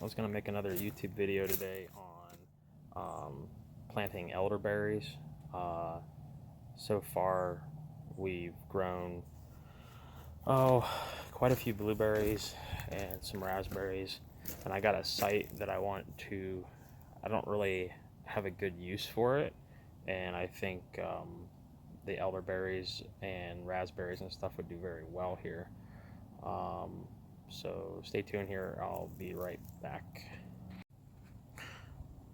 was going to make another YouTube video today on planting elderberries. So far, we've grown quite a few blueberries and some raspberries, and I got a site that I don't really have a good use for it, and I think the elderberries and raspberries and stuff would do very well here. So stay tuned here, I'll be right back.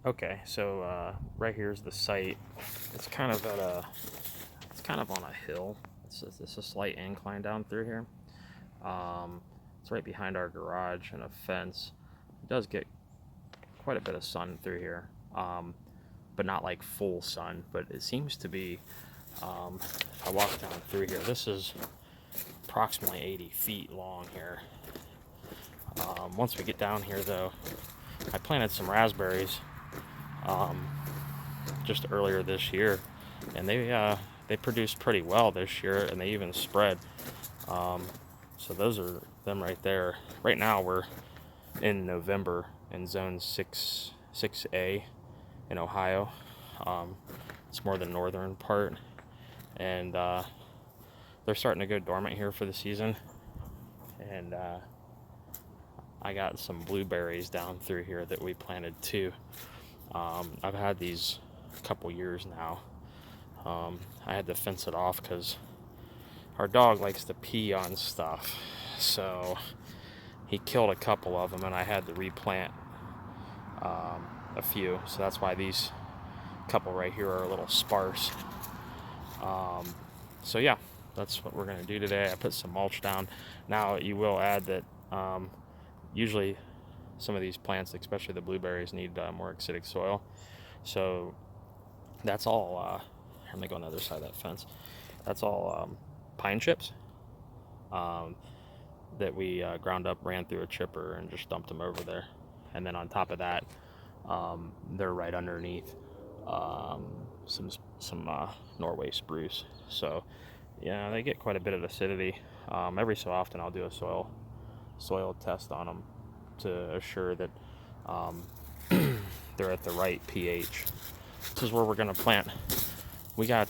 Okay, so right here's the site. It's kind of on a hill. It's a slight incline down through here. It's right behind our garage and a fence. It does get quite a bit of sun through here, but not like full sun. But it seems to be. If I walk down through here, this is approximately 80 feet long here. Once we get down here, though, I planted some raspberries just earlier this year, and they produced pretty well this year, and they even spread. So those are them right there. Right now we're in November in zone 6A in Ohio. It's more the northern part, and they're starting to go dormant here for the season. And I got some blueberries down through here that we planted too. I've had these a couple years now. I had to fence it off because our dog likes to pee on stuff, so he killed a couple of them, and I had to replant a few. So that's why these couple right here are a little sparse. So yeah, that's what we're gonna do today. I put some mulch down. Now you will add that usually some of these plants, especially the blueberries, need more acidic soil. So that's all. Let me go on the other side of that fence. That's all pine chips that we ground up, ran through a chipper, and just dumped them over there. And then on top of that, they're right underneath some Norway spruce. So yeah, they get quite a bit of acidity. Every so often I'll do a soil test on them to assure that they're at the right pH. This is where we're going to plant. We got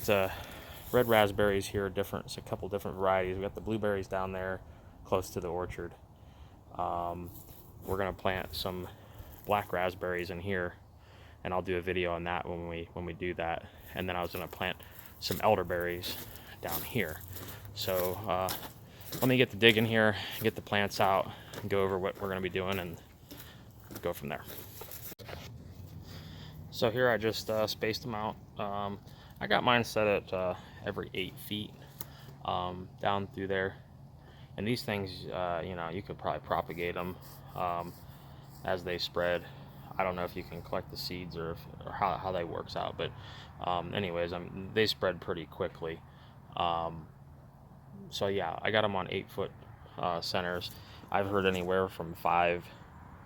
red raspberries here, it's a couple different varieties. We got the blueberries down there close to the orchard. We're going to plant some black raspberries in here, and I'll do a video on that when we do that. And then I was going to plant some elderberries down here. So let me get the dig in here, get the plants out, and go over what we're going to be doing and go from there. So here I just spaced them out. I got mine set at every 8 feet down through there. And these things, you could probably propagate them as they spread. I don't know if you can collect the seeds or how that works out, but anyways, they spread pretty quickly. So yeah, I got them on 8-foot centers. I've heard anywhere from 5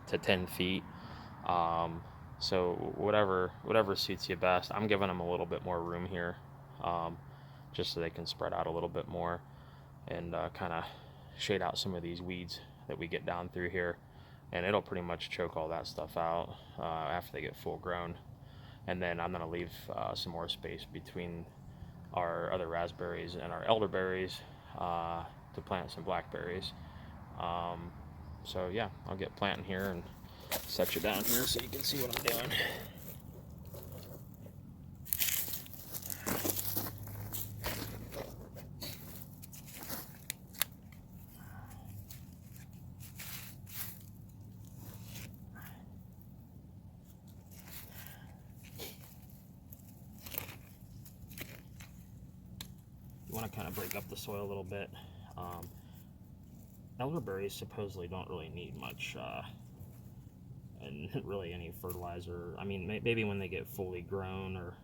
to 10 feet. So whatever suits you best. I'm giving them a little bit more room here, just so they can spread out a little bit more and kind of shade out some of these weeds that we get down through here. And it'll pretty much choke all that stuff out after they get full grown. And then I'm going to leave some more space between our other raspberries and our elderberries to plant some blackberries. So yeah, I'll get planting here and set you down here so you can see what I'm doing. You want to kind of break up the soil a little bit. Elderberries supposedly don't really need much and really any fertilizer. I mean, maybe when they get fully grown or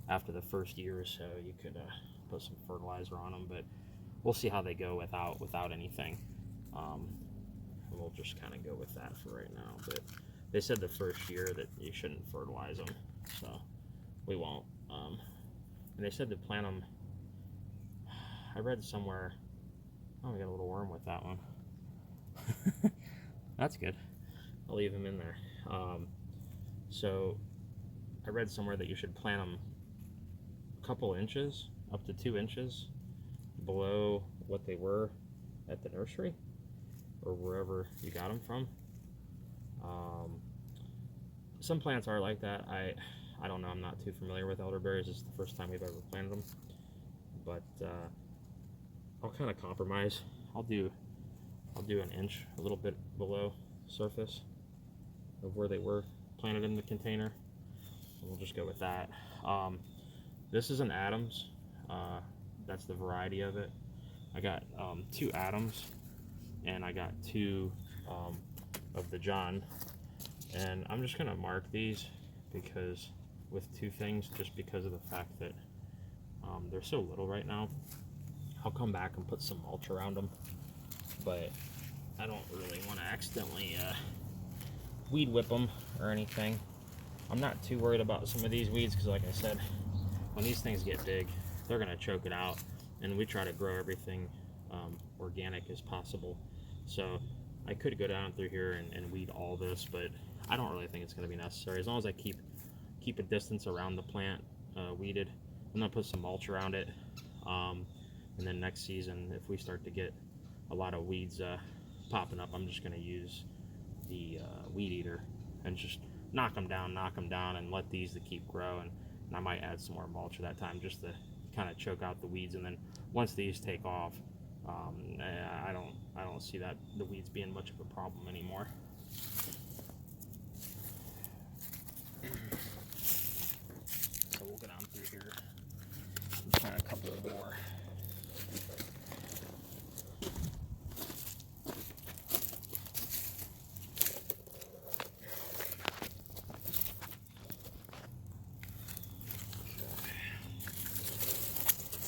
after the first year or so, you could put some fertilizer on them, but we'll see how they go without anything. And we'll just kind of go with that for right now. But they said the first year that you shouldn't fertilize them, so we won't. And they said to plant them. I read somewhere. Oh, we got a little worm with that one. That's good. I'll leave them in there. So I read somewhere that you should plant them a couple inches, up to 2 inches below what they were at the nursery or wherever you got them from. Some plants are like that. I don't know. I'm not too familiar with elderberries. This is the first time we've ever planted them, but I'll kind of compromise. I'll do an inch, a little bit below surface of where they were planted in the container, and we'll just go with that. This is an Adams. That's the variety of it. I got 2 Adams, and I got 2 of the John, and I'm just gonna mark these because with 2 things, just because of the fact that they're so little right now. I'll come back and put some mulch around them, but I don't really want to accidentally weed whip them or anything. I'm not too worried about some of these weeds because, like I said, when these things get big, they're gonna choke it out, and we try to grow everything organic as possible. So I could go down through here and weed all this, but I don't really think it's going to be necessary. As long as I keep a distance around the plant weeded, I'm going to put some mulch around it, and then next season, if we start to get a lot of weeds popping up, I'm just going to use the weed eater and just knock them down, and let these to keep growing. And I might add some more mulch at that time just to kind of choke out the weeds. And then once these take off, I don't see that the weeds being much of a problem anymore. So we'll go down through here and plant a couple more.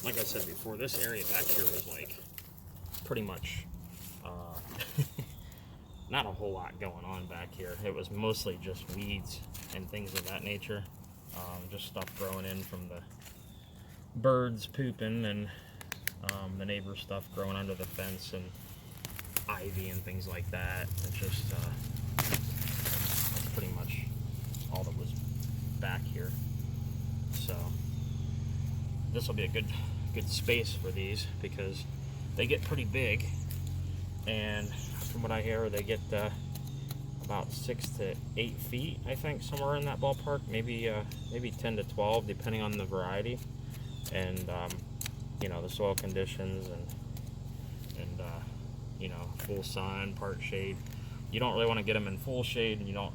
Like I said before, this area back here was like pretty much not a whole lot going on back here. It was mostly just weeds and things of that nature, just stuff growing in from the birds pooping and the neighbor stuff growing under the fence and ivy and things like that. It's just that's pretty much all that was back here. So this will be a good space for these because they get pretty big, and from what I hear, they get about 6 to 8 feet, I think, somewhere in that ballpark. Maybe 10 to 12, depending on the variety and you know, the soil conditions and you know, full sun, part shade. You don't really want to get them in full shade, and you don't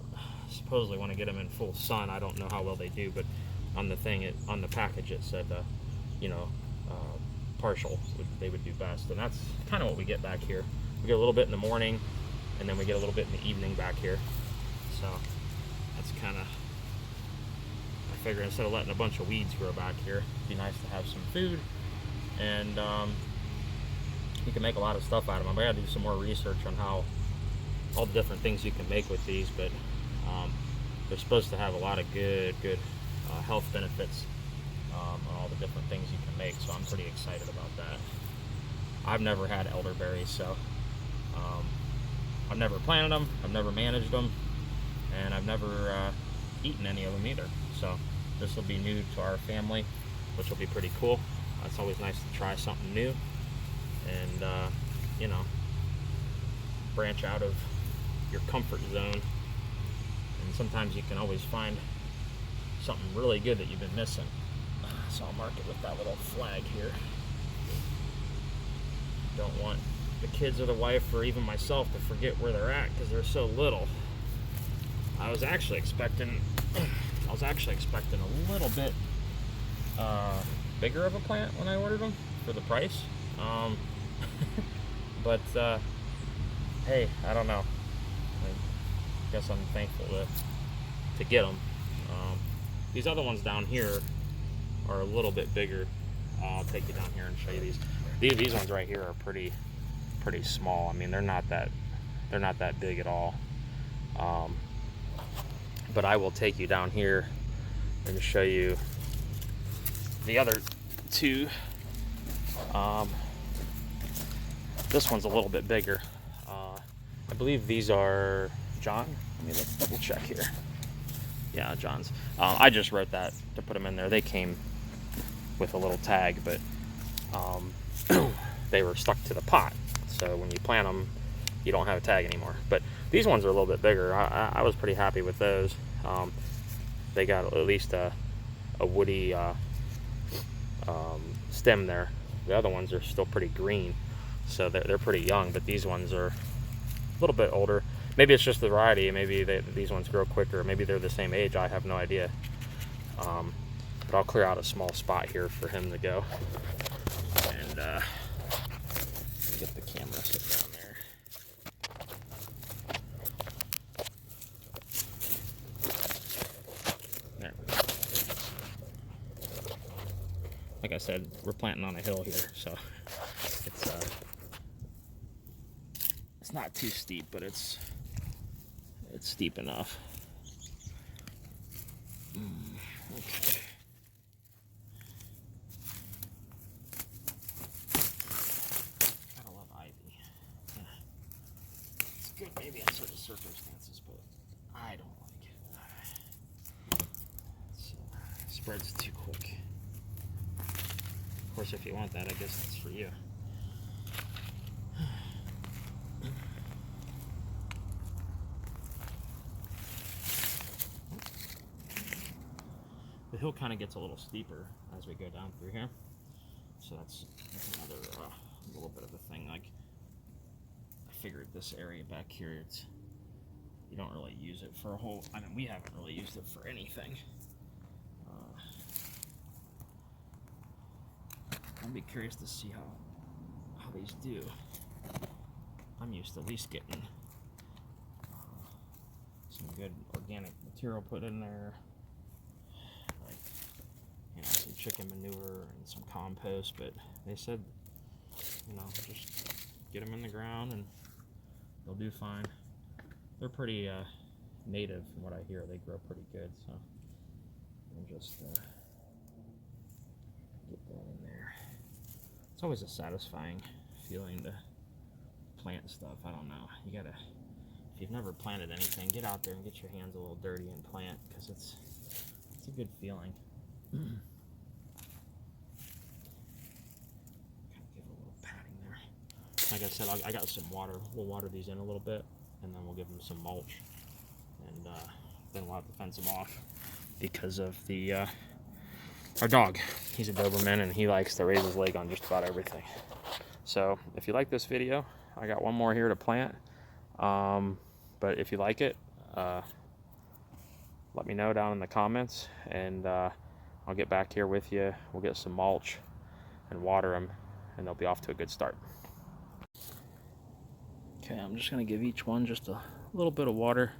supposedly want to get them in full sun. I don't know how well they do, but on the thing, on the package, it said you know, partial they would do best, and that's kind of what we get back here. We get a little bit in the morning, and then we get a little bit in the evening back here. So that's kind of, I figure instead of letting a bunch of weeds grow back here, it'd be nice to have some food, and you can make a lot of stuff out of them. I gotta do some more research on how all the different things you can make with these, but they're supposed to have a lot of good health benefits on all the different things you can make, so I'm pretty excited about that. I've never had elderberries, so I've never planted them, I've never managed them, and I've never eaten any of them either. So this will be new to our family, which will be pretty cool. It's always nice to try something new and you know, branch out of your comfort zone. And sometimes you can always find something really good that you've been missing. So I'll mark it with that little flag here. Don't want the kids or the wife or even myself to forget where they're at because they're so little. I was actually expecting a little bit bigger of a plant when I ordered them for the price. But hey, I don't know. I guess I'm thankful to get them. These other ones down here are a little bit bigger. I'll take you down here and show you these. These ones right here are pretty small. I mean, they're not that big at all. But I will take you down here and show you the other two. This one's a little bit bigger. I believe these are John. Let me double check here. Yeah, John's. I just wrote that to put them in there. They came with a little tag, but they were stuck to the pot. So when you plant them, you don't have a tag anymore. But these ones are a little bit bigger. I was pretty happy with those. They got at least a woody stem there. The other ones are still pretty green, so they're pretty young, but these ones are a little bit older. Maybe it's just the variety. Maybe these ones grow quicker. Maybe they're the same age. I have no idea. But I'll clear out a small spot here for him to go. And get the camera set down there. There. Like I said, we're planting on a hill here, so it's not too steep, but it's steep enough. Okay. Gotta love ivy. Yeah. It's good maybe in certain circumstances, but I don't like it. It spreads too quick. Of course, if you want that, I guess it's for you. The hill kind of gets a little steeper as we go down through here, so that's another little bit of a thing. Like, I figured this area back here, you don't really use it for a whole. I mean, we haven't really used it for anything. I'd be curious to see how these do. I'm used to at least getting some good organic material put in there. Some chicken manure and some compost, but they said, just get them in the ground and they'll do fine. They're pretty native from what I hear. They grow pretty good, so we'll just get that in there. It's always a satisfying feeling to plant stuff. I don't know. You gotta, if you've never planted anything, get out there and get your hands a little dirty and plant, because it's a good feeling. Kind of give it a little patting there. Like I said, I got some water. We'll water these in a little bit, and then we'll give them some mulch, and then we'll have to fence them off because of the our dog. He's a Doberman, and he likes to raise his leg on just about everything. So if you like this video, I got one more here to plant. But if you like it, let me know down in the comments, and I'll get back here with you. We'll get some mulch and water them, and they'll be off to a good start. Okay, I'm just going to give each one just a little bit of water.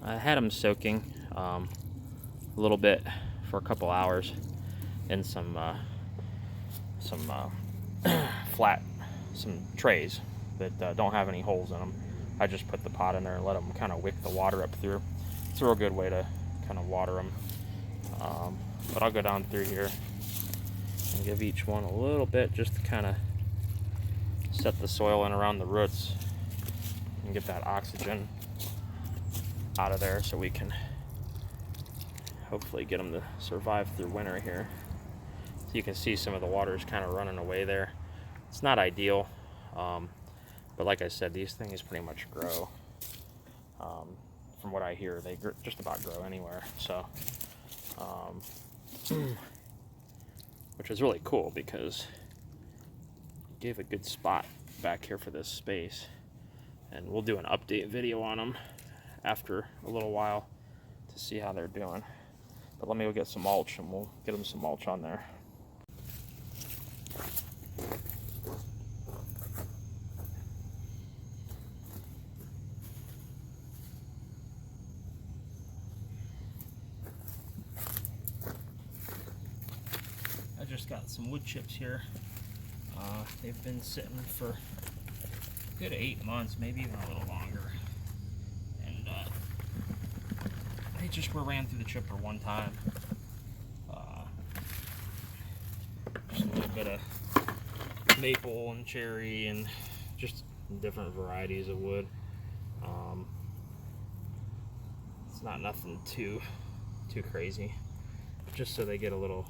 I had them soaking a little bit for a couple hours in some trays that don't have any holes in them. I just put the pot in there and let them kind of wick the water up through. It's a real good way to kind of water them. But I'll go down through here and give each one a little bit just to kind of set the soil in around the roots and get that oxygen out of there so we can hopefully get them to survive through winter here. So you can see some of the water is kind of running away there. It's not ideal, but like I said, these things pretty much grow. From what I hear, they just about grow anywhere. So, which is really cool because it gave a good spot back here for this space. And we'll do an update video on them after a little while to see how they're doing. But let me go get some mulch and we'll get them some mulch on there. I just got some wood chips here. They've been sitting for a good 8 months, maybe even a little longer. And they just were ran through the chipper one time. Just a little bit of maple and cherry and just different varieties of wood. It's not nothing too crazy, just so they get a little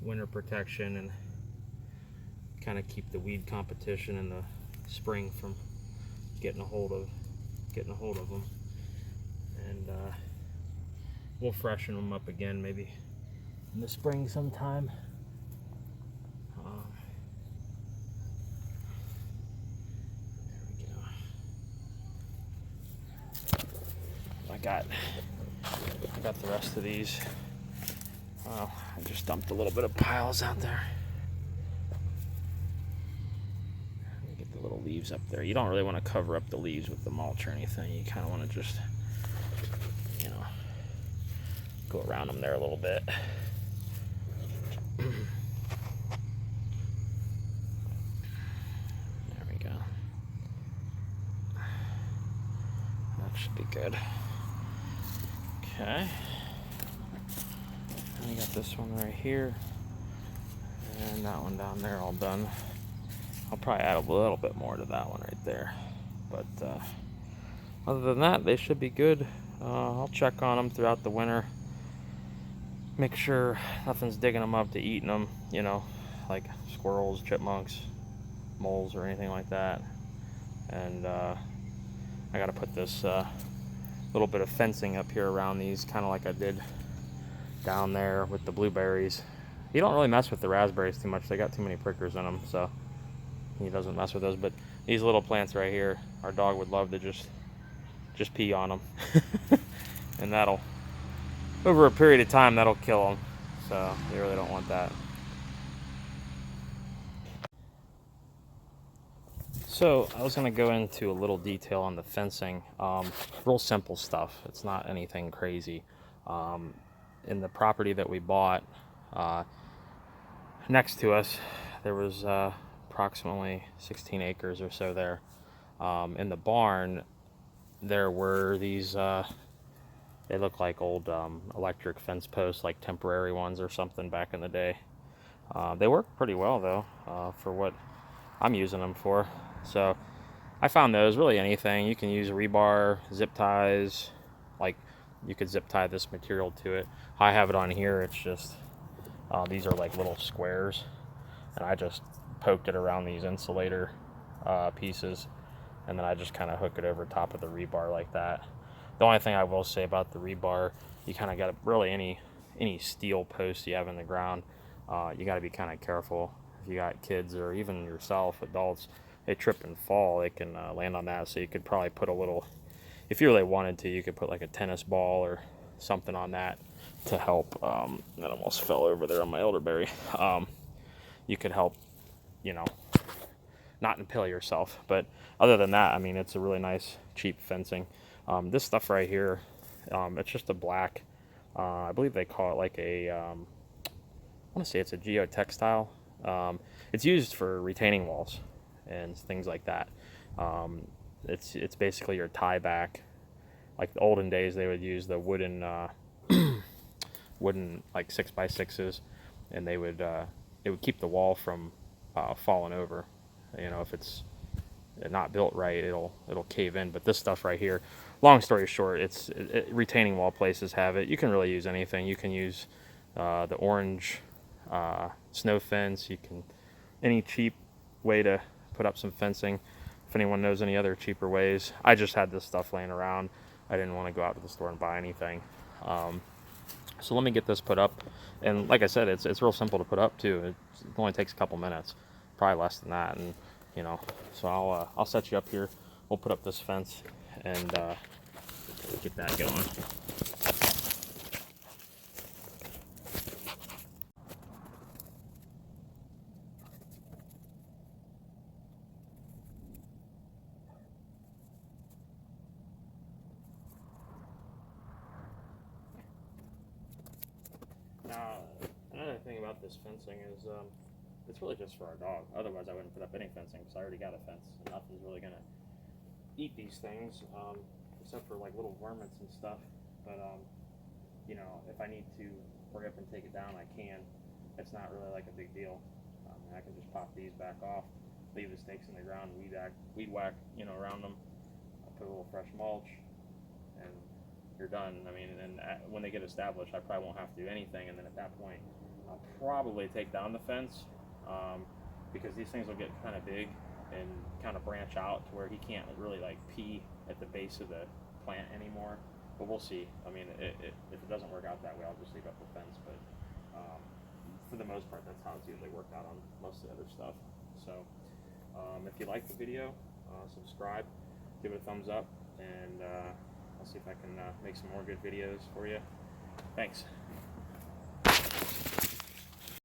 winter protection and kind of keep the weed competition in the spring from getting a hold of them. And we'll freshen them up again maybe in the spring sometime. There we go. I got the rest of these. I just dumped a little bit of piles out there. Get the little leaves up there. You don't really want to cover up the leaves with the mulch or anything. You kind of want to just, you know, go around them there a little bit. There we go. That should be good. Okay. And we got this one right here, and that one down there all done. I'll probably add a little bit more to that one right there, but other than that, they should be good. I'll check on them throughout the winter, make sure nothing's digging them up to eating them, you know, like squirrels, chipmunks, moles, or anything like that. And I got to put this little bit of fencing up here around these, kind of like I did down there with the blueberries. You don't really mess with the raspberries too much. They got too many prickers in them, so he doesn't mess with those. But these little plants right here, our dog would love to just pee on them. And that'll, over a period of time, that'll kill them. So you really don't want that. So I was going to go into a little detail on the fencing. Real simple stuff. It's not anything crazy. In the property that we bought next to us, there was approximately 16 acres or so there. In the barn, there were these, they look like old electric fence posts, like temporary ones or something back in the day. They work pretty well though, for what I'm using them for. So I found those, really anything. You can use rebar, zip ties, like you could zip tie this material to it. I have it on here, it's just, these are like little squares, and I just poked it around these insulator pieces, and then I just kind of hook it over top of the rebar like that. The only thing I will say about the rebar, you kind of got to, really any steel post you have in the ground, you got to be kind of careful. If you got kids or even yourself, adults, they trip and fall, they can land on that. So you could probably put a little, if you really wanted to, you could put like a tennis ball or something on that to help. That almost fell over there on my elderberry. You could help, you know, not impale yourself. But other than that, I mean, it's a really nice, cheap fencing. This stuff right here, it's just a black, I believe they call it like a, I want to say it's a geotextile. It's used for retaining walls and things like that. It's basically your tie back. Like the olden days, they would use the wooden like 6x6s, and they would it would keep the wall from falling over. You know, if it's not built right, it'll cave in. But this stuff right here, long story short, retaining wall places have it. You can really use anything. You can use the orange snow fence. You can, any cheap way to put up some fencing. If anyone knows any other cheaper ways, I just had this stuff laying around. I didn't want to go out to the store and buy anything. So let me get this put up, and like I said, it's real simple to put up too. It only takes a couple minutes, probably less than that. And you know, so I'll set you up here. We'll put up this fence and get that going. Now, another thing about this fencing is it's really just for our dog. Otherwise, I wouldn't put up any fencing because I already got a fence. And nothing's really going to eat these things, except for like little varmints and stuff. But, you know, if I need to hurry up and take it down, I can. It's not really like a big deal. I can just pop these back off, leave the stakes in the ground, weed whack, you know, around them. I'll put a little fresh mulch, and you're done. I mean, and when they get established, I probably won't have to do anything, and then at that point, I'll probably take down the fence, because these things will get kind of big and kind of branch out to where he can't really like pee at the base of the plant anymore. But we'll see. I mean, if it doesn't work out that way, I'll just leave up the fence. But for the most part, that's how it's usually worked out on most of the other stuff. So if you like the video, subscribe, give it a thumbs up, and I'll see if I can make some more good videos for you. Thanks.